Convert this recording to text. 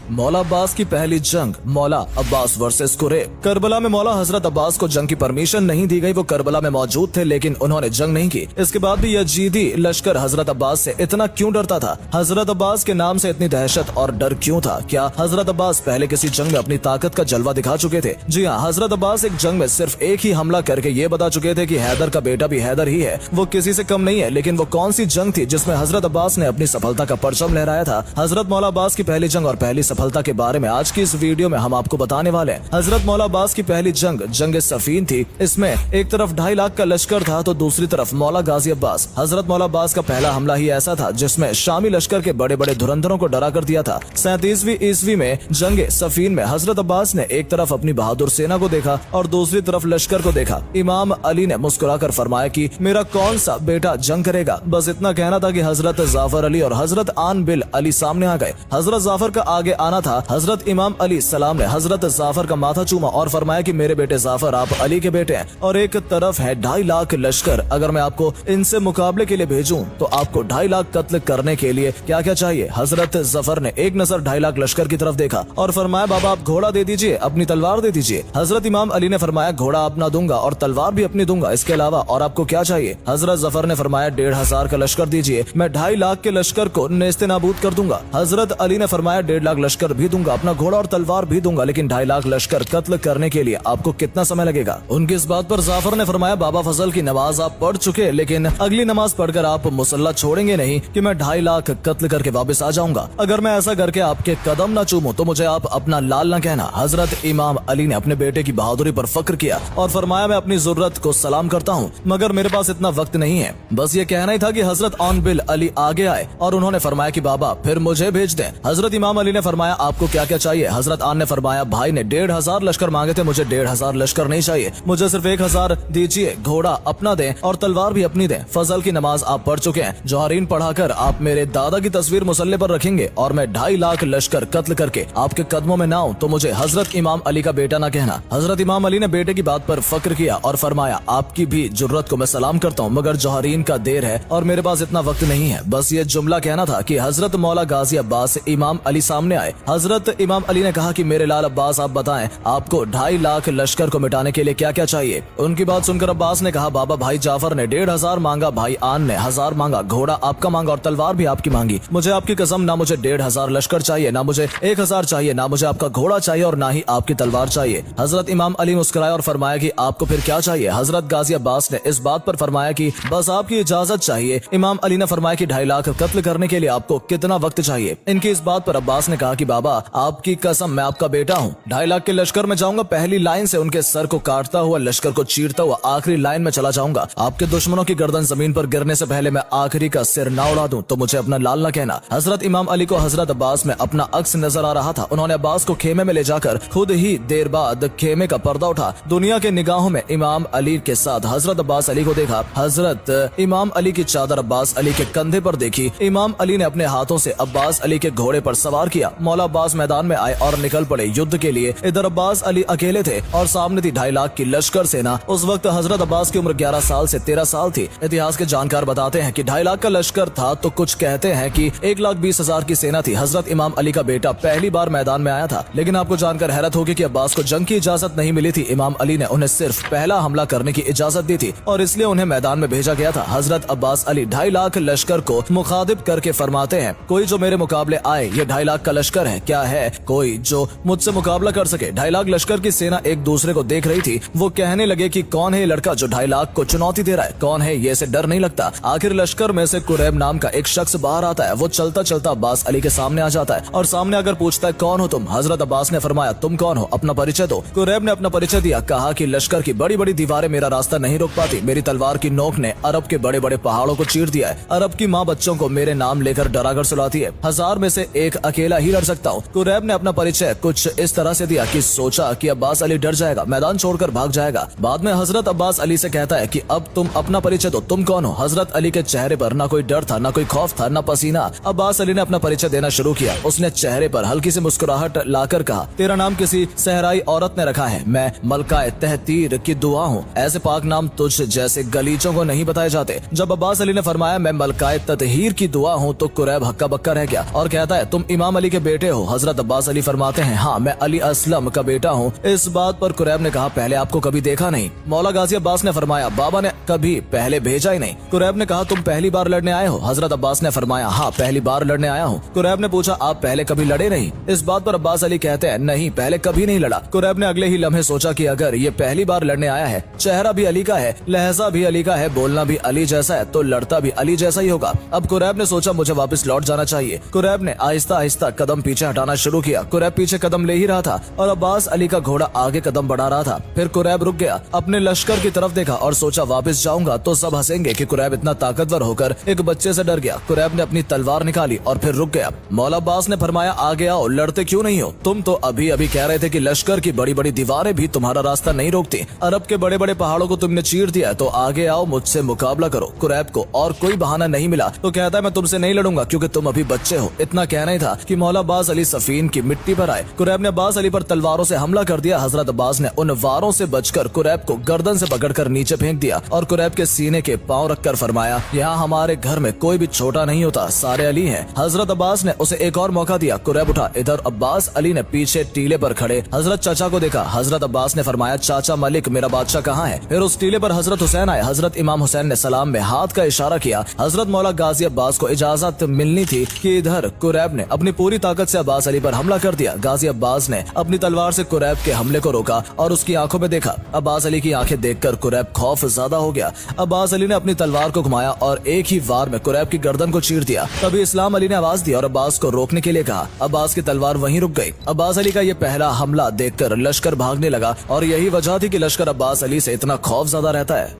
मौला अब्बास की पहली जंग, मौला अब्बास वर्सेस कुरैब। करबला में मौला हजरत अब्बास को जंग की परमिशन नहीं दी गई। वो करबला में मौजूद थे लेकिन उन्होंने जंग नहीं की। इसके बाद भी यजीदी लश्कर हजरत अब्बास से इतना क्यों डरता था? हजरत अब्बास के नाम से इतनी दहशत और डर क्यों था? क्या हजरत अब्बास पहले किसी जंग में अपनी ताकत का जलवा दिखा चुके थे? जी हाँ, हजरत अब्बास एक जंग में सिर्फ एक ही हमला करके ये बता चुके थे कि हैदर का बेटा भी हैदर ही है, वो किसी से कम नहीं है। लेकिन वो कौन सी जंग थी जिसमें हजरत अब्बास ने अपनी सफलता का परचम लहराया था? हजरत मौला अब्बास की पहली जंग और पहली सफलता के बारे में आज की इस वीडियो में हम आपको बताने वाले हैं। हजरत मौला अब्बास की पहली जंग जंग सफीन थी। इसमें एक तरफ 2.5 लाख का लश्कर था तो दूसरी तरफ मौला गाजी अब्बास। हजरत मौला अब्बास का पहला हमला ही ऐसा था जिसमें शामी लश्कर के बड़े बड़े धुरंधरों को डरा कर दिया था। 37वीं ईस्वी में जंग सफीन में हजरत अब्बास ने एक तरफ अपनी बहादुर सेना को देखा और दूसरी तरफ लश्कर को देखा। इमाम अली ने मुस्कुराकर फरमाया कि मेरा कौन सा बेटा जंग करेगा। बस इतना कहना था कि हजरत जाफर अली और हजरत आन बिल अली सामने आ गए। हजरत जाफर का आगे आना था। हजरत इमाम अली सलाम ने हजरत जाफर का माथा चूमा और फरमाया कि मेरे बेटे जाफर, आप अली के बेटे हैं। और एक तरफ है 2.5 लाख लश्कर। अगर मैं आपको इनसे मुकाबले के लिए भेजूं तो आपको 2.5 लाख कत्ल करने के लिए क्या क्या चाहिए? हजरत जफर ने एक नजर 2.5 लाख लश्कर की तरफ देखा और फरमाया, बाबा आप घोड़ा दे दीजिए, अपनी तलवार दे दीजिए। हजरत इमाम अली ने फरमाया, घोड़ा अपना दूंगा और तलवार भी अपनी दूंगा, इसके अलावा और आपको क्या चाहिए? हजरत जफर ने फरमाया, 1,500 का लश्कर दीजिए, मैं 2.5 लाख के लश्कर को नेस्ते नाबूद कर दूंगा। हजरत अली ने फरमाया, 1.5 लाख लश्कर भी दूंगा, अपना घोड़ा और तलवार भी दूंगा, लेकिन 2.5 लाख लश्कर कत्ल करने के लिए आपको कितना समय लगेगा? उनकी इस बात पर जाफर ने फरमाया, बाबा फजल की नमाज आप पढ़ चुके, लेकिन अगली नमाज पढ़कर आप मुसल्ला छोड़ेंगे नहीं कि मैं 2.5 लाख कत्ल करके वापस आ जाऊंगा। अगर मैं ऐसा करके आपके कदम न चूमूं तो मुझे आप अपना लाल न कहना। हजरत इमाम अली ने अपने बेटे की बहादुरी पर फक्र किया और फरमाया, मैं अपनी जरूरत को सलाम करता हूँ मगर मेरे पास इतना वक्त नहीं है। बस ये कहना ही था कि हजरत आन बिल अली आगे आए और उन्होंने फरमाया कि बाबा फिर मुझे भेज दें। हजरत इमाम अली ने फरमाया, आपको क्या क्या चाहिए? हजरत आन ने फरमाया, भाई ने 1,500 लश्कर मांगे थे, मुझे 1,500 लश्कर नहीं चाहिए, मुझे सिर्फ 1,000 दीजिए। घोड़ा अपना दें और तलवार भी अपनी दें। फजल की नमाज आप पढ़ चुके हैं, जोहरीन पढ़ाकर आप मेरे दादा की तस्वीर मुसल्ले पर रखेंगे और मैं 2.5 लाख लश्कर कत्ल करके आपके कदमों में ना आऊं तो मुझे हजरत इमाम अली का बेटा ना कहना। हजरत इमाम अली ने बेटे की बात पर फक्र किया और फरमाया, आपकी भी जरूरत को मैं सलाम करता हूँ मगर जोहरीन का देर है और मेरे पास इतना वक्त नहीं है। बस ये जुमला कहना था कि हजरत मौला गाजी अब्बास इमाम अली सामने आए। हजरत इमाम अली ने कहा कि मेरे लाल अब्बास आप बताएं, आपको 2.5 लाख लश्कर को मिटाने के लिए क्या क्या चाहिए? उनकी बात सुनकर अब्बास ने कहा, बाबा भाई जाफर ने 1,500 मांगा, भाई आन ने 1000 मांगा, घोड़ा आपका मांगा और तलवार भी आपकी मांगी। मुझे आपकी कसम, ना मुझे 1,500 लश्कर चाहिए, ना मुझे 1,000 चाहिए, ना मुझे आपका घोड़ा चाहिए और ना ही आपकी तलवार चाहिए। हजरत इमाम अली मुस्कुराए और फरमाया कि आपको फिर क्या चाहिए? हजरत गाजी अब्बास ने इस बात पर फरमाया कि बस आपकी इजाजत चाहिए। इमाम अली ने फरमाया कि 2.5 लाख कत्ल करने के लिए आपको कितना वक्त चाहिए? इनकी इस बात पर अब्बास ने कहा कि बाबा आपकी कसम, मैं आपका बेटा हूँ। 2.5 लाख के लश्कर में जाऊंगा, पहली लाइन से उनके सर को काटता हुआ, लश्कर को चीरता हुआ आखिरी लाइन में चला जाऊंगा। आपके दुश्मनों की गर्दन जमीन पर गिरने से पहले मैं आखिरी का सिर ना उड़ा दूं तो मुझे अपना लाल न कहना। हजरत इमाम अली को हजरत अब्बास में अपना अक्स नजर आ रहा था। उन्होंने अब्बास को खेमे में ले जाकर खुद ही देर बाद खेमे का पर्दा उठा। दुनिया के निगाहों में इमाम अली के साथ हजरत अब्बास अली को देखा। हजरत इमाम अली की चादर अब्बास अली के कंधे पर देखी। इमाम अली ने अपने हाथों से अब्बास अली के घोड़े पर सवार किया। मौला अब्बास मैदान में आए और निकल पड़े युद्ध के लिए। इधर अब्बास अली अकेले थे और सामने थी 2.5 लाख की लश्कर सेना। उस वक्त हजरत अब्बास की उम्र 11 साल से 13 साल थी। इतिहास के जानकार बताते हैं कि 2.5 लाख का लश्कर था तो कुछ कहते हैं कि 1,20,000 की सेना थी। हजरत इमाम अली का बेटा पहली बार मैदान में आया था, लेकिन आपको जानकर हैरत होगी कि अब्बास को जंग की इजाजत नहीं मिली थी। इमाम अली ने उन्हें सिर्फ पहला हमला करने की इजाजत दी थी और इसलिए उन्हें मैदान में भेजा गया था। हजरत अब्बास अली 2.5 लाख लश्कर को मुखातिब करके फरमाते हैं, कोई जो मेरे मुकाबले आए, ये 2.5 लाख का लश्कर है, क्या है कोई जो मुझसे मुकाबला कर सके? 2.5 लाख लश्कर की सेना एक दूसरे को देख रही थी। वो कहने लगे कि कौन है ये लड़का जो 2.5 लाख को चुनौती दे रहा है? कौन है ये? इसे डर नहीं लगता? आखिर लश्कर में से कुरैब नाम का एक शख्स बाहर आता है। वो चलता चलता अब्बास अली के सामने आ जाता है और सामने आकर पूछता है, कौन हो तुम? हजरत अब्बास ने फरमाया, तुम कौन हो? अपना परिचय दो। कुरैब ने अपना परिचय दिया। कहा कि लश्कर की बड़ी बड़ी दीवारें मेरा रास्ता नहीं रोक पाती। मेरी तलवार की नोक ने अरब के बड़े बड़े पहाड़ों को चीर दिया है। अरब की माँ बच्चों को मेरे नाम लेकर डराकर सुलाती है। 1000 में से एक अकेला ही लड़ सकता हूँ। कुरैब ने अपना परिचय कुछ इस तरह से दिया कि सोचा कि अब्बास अली डर जाएगा, मैदान छोड़कर भाग जाएगा। बाद में हजरत अब्बास अली से कहता है कि अब तुम अपना परिचय दो, तुम कौन हो? हजरत अली के चेहरे पर ना कोई डर था, ना कोई खौफ था, ना पसीना। अब्बास अली ने अपना परिचय देना शुरू किया। उसने चेहरे पर हल्की सी मुस्कुराहट लाकर कहा, तेरा नाम किसी सहराई औरत ने रखा है, मैं मलकाए तहतीर की दुआ हूँ। ऐसे पाक नाम तुझ जैसे गलीचों को नहीं बताए जाते। जब अब्बास अली ने फरमाया मैं मलकाए ततहीर की दुआ हूँ तो कुरैब हक्का बक्का रह गया और कहता है तुम इमाम अली के बेटे हो? हजरत अब्बास अली फरमाते हैं, हाँ मैं अली असलम का बेटा हूँ। इस बात पर कुरैब ने कहा, पहले आपको कभी देखा नहीं। मौला गाजी अब्बास ने फरमाया, बाबा ने कभी पहले भेजा ही नहीं। कुरैब ने कहा, तुम पहली बार लड़ने आए हो? हजरत अब्बास ने फरमाया, हाँ पहली बार लड़ने आया हूँ। कुरैब ने पूछा, आप पहले कभी लड़े नहीं? इस बात पर अब्बास अली कहते हैं, नहीं पहले कभी नहीं लड़ा। कुरैब ने अगले ही लम्हे सोचा कि अगर ये पहली बार लड़ने आया है, चेहरा भी अली का है, लहजा भी अली का है, बोलना भी अली जैसा है, तो लड़ता भी अली जैसा ही होगा। अब कुरैब ने सोचा, मुझे वापस लौट जाना चाहिए। कुरैब ने आहिस्ता आहिस्ता कदम पीछे हटाना शुरू किया। कुरैब पीछे कदम ले ही रहा था और अब्बास अली का घोड़ा आगे कदम बढ़ा रहा था। फिर कुरैब रुक गया, अपने लश्कर की तरफ देखा और सोचा, वापस जाऊंगा तो सब हंसेंगे कि कुरैब इतना ताकतवर होकर एक बच्चे से डर गया। कुरैब ने अपनी तलवार निकाली और फिर रुक गया। मौला अब्बास ने फरमाया, आगे आओ, लड़ते क्यों नहीं हो? तुम तो अभी अभी कह रहे थे कि लश्कर की बड़ी बड़ी दीवारें भी तुम्हारा रास्ता नहीं रोकती। अरब के बड़े बड़े पहाड़ों को तुमने चीर दिया, तो आगे आओ, मुझसे मुकाबला करो। कुरैब को और कोई बहाना नहीं मिला तो कहता है, मैं तुमसे नहीं लड़ूंगा क्योंकि तुम अभी बच्चे हो। इतना कहना ही था कि मौला अब्बास अली सफीन की मिट्टी पर आए। कुरैब ने अब्बास अली पर तलवारों से हमला कर दिया। हजरत अब्बास ने उन वारों से बचकर कुरैब को गर्दन से पकड़कर नीचे फेंक दिया और कुरैब के सीने के पांव रखकर फरमाया, यहाँ हमारे घर में कोई भी छोटा नहीं होता, सारे अली हैं। हजरत अब्बास ने उसे एक और मौका दिया। कुरैब उठा। इधर अब्बास अली ने पीछे टीले पर खड़े हजरत चाचा को देखा। हजरत अब्बास ने फरमाया, चाचा मलिक, मेरा बादशाह कहाँ है? फिर उस टीले पर हजरत हुसैन आए। हजरत इमाम हुसैन ने सलाम में हाथ का इशारा किया। हजरत मौला गाजी अब्बास को इजाजत मिलनी थी कि इधर कुरैब ने अपनी पूरी ताकत से अब्बास अली पर हमला कर दिया। गाजी अब्बास ने अपनी तलवार से कुरैब के हमले को रोका और उसकी आंखों में देखा। अब्बास अली की आंखें देखकर कुरैब खौफ ज़्यादा हो गया। अब्बास अली ने अपनी तलवार को घुमाया और एक ही वार में कुरैब की गर्दन को चीर दिया। तभी इस्लाम अली ने आवाज दी और अब्बास को रोकने के लिए कहा। अब्बास की तलवार वहीं रुक गई। अब्बास अली का ये पहला हमला देखकर लश्कर भागने लगा और यही वजह थी कि लश्कर अब्बास अली से इतना खौफ ज़्यादा रहता है।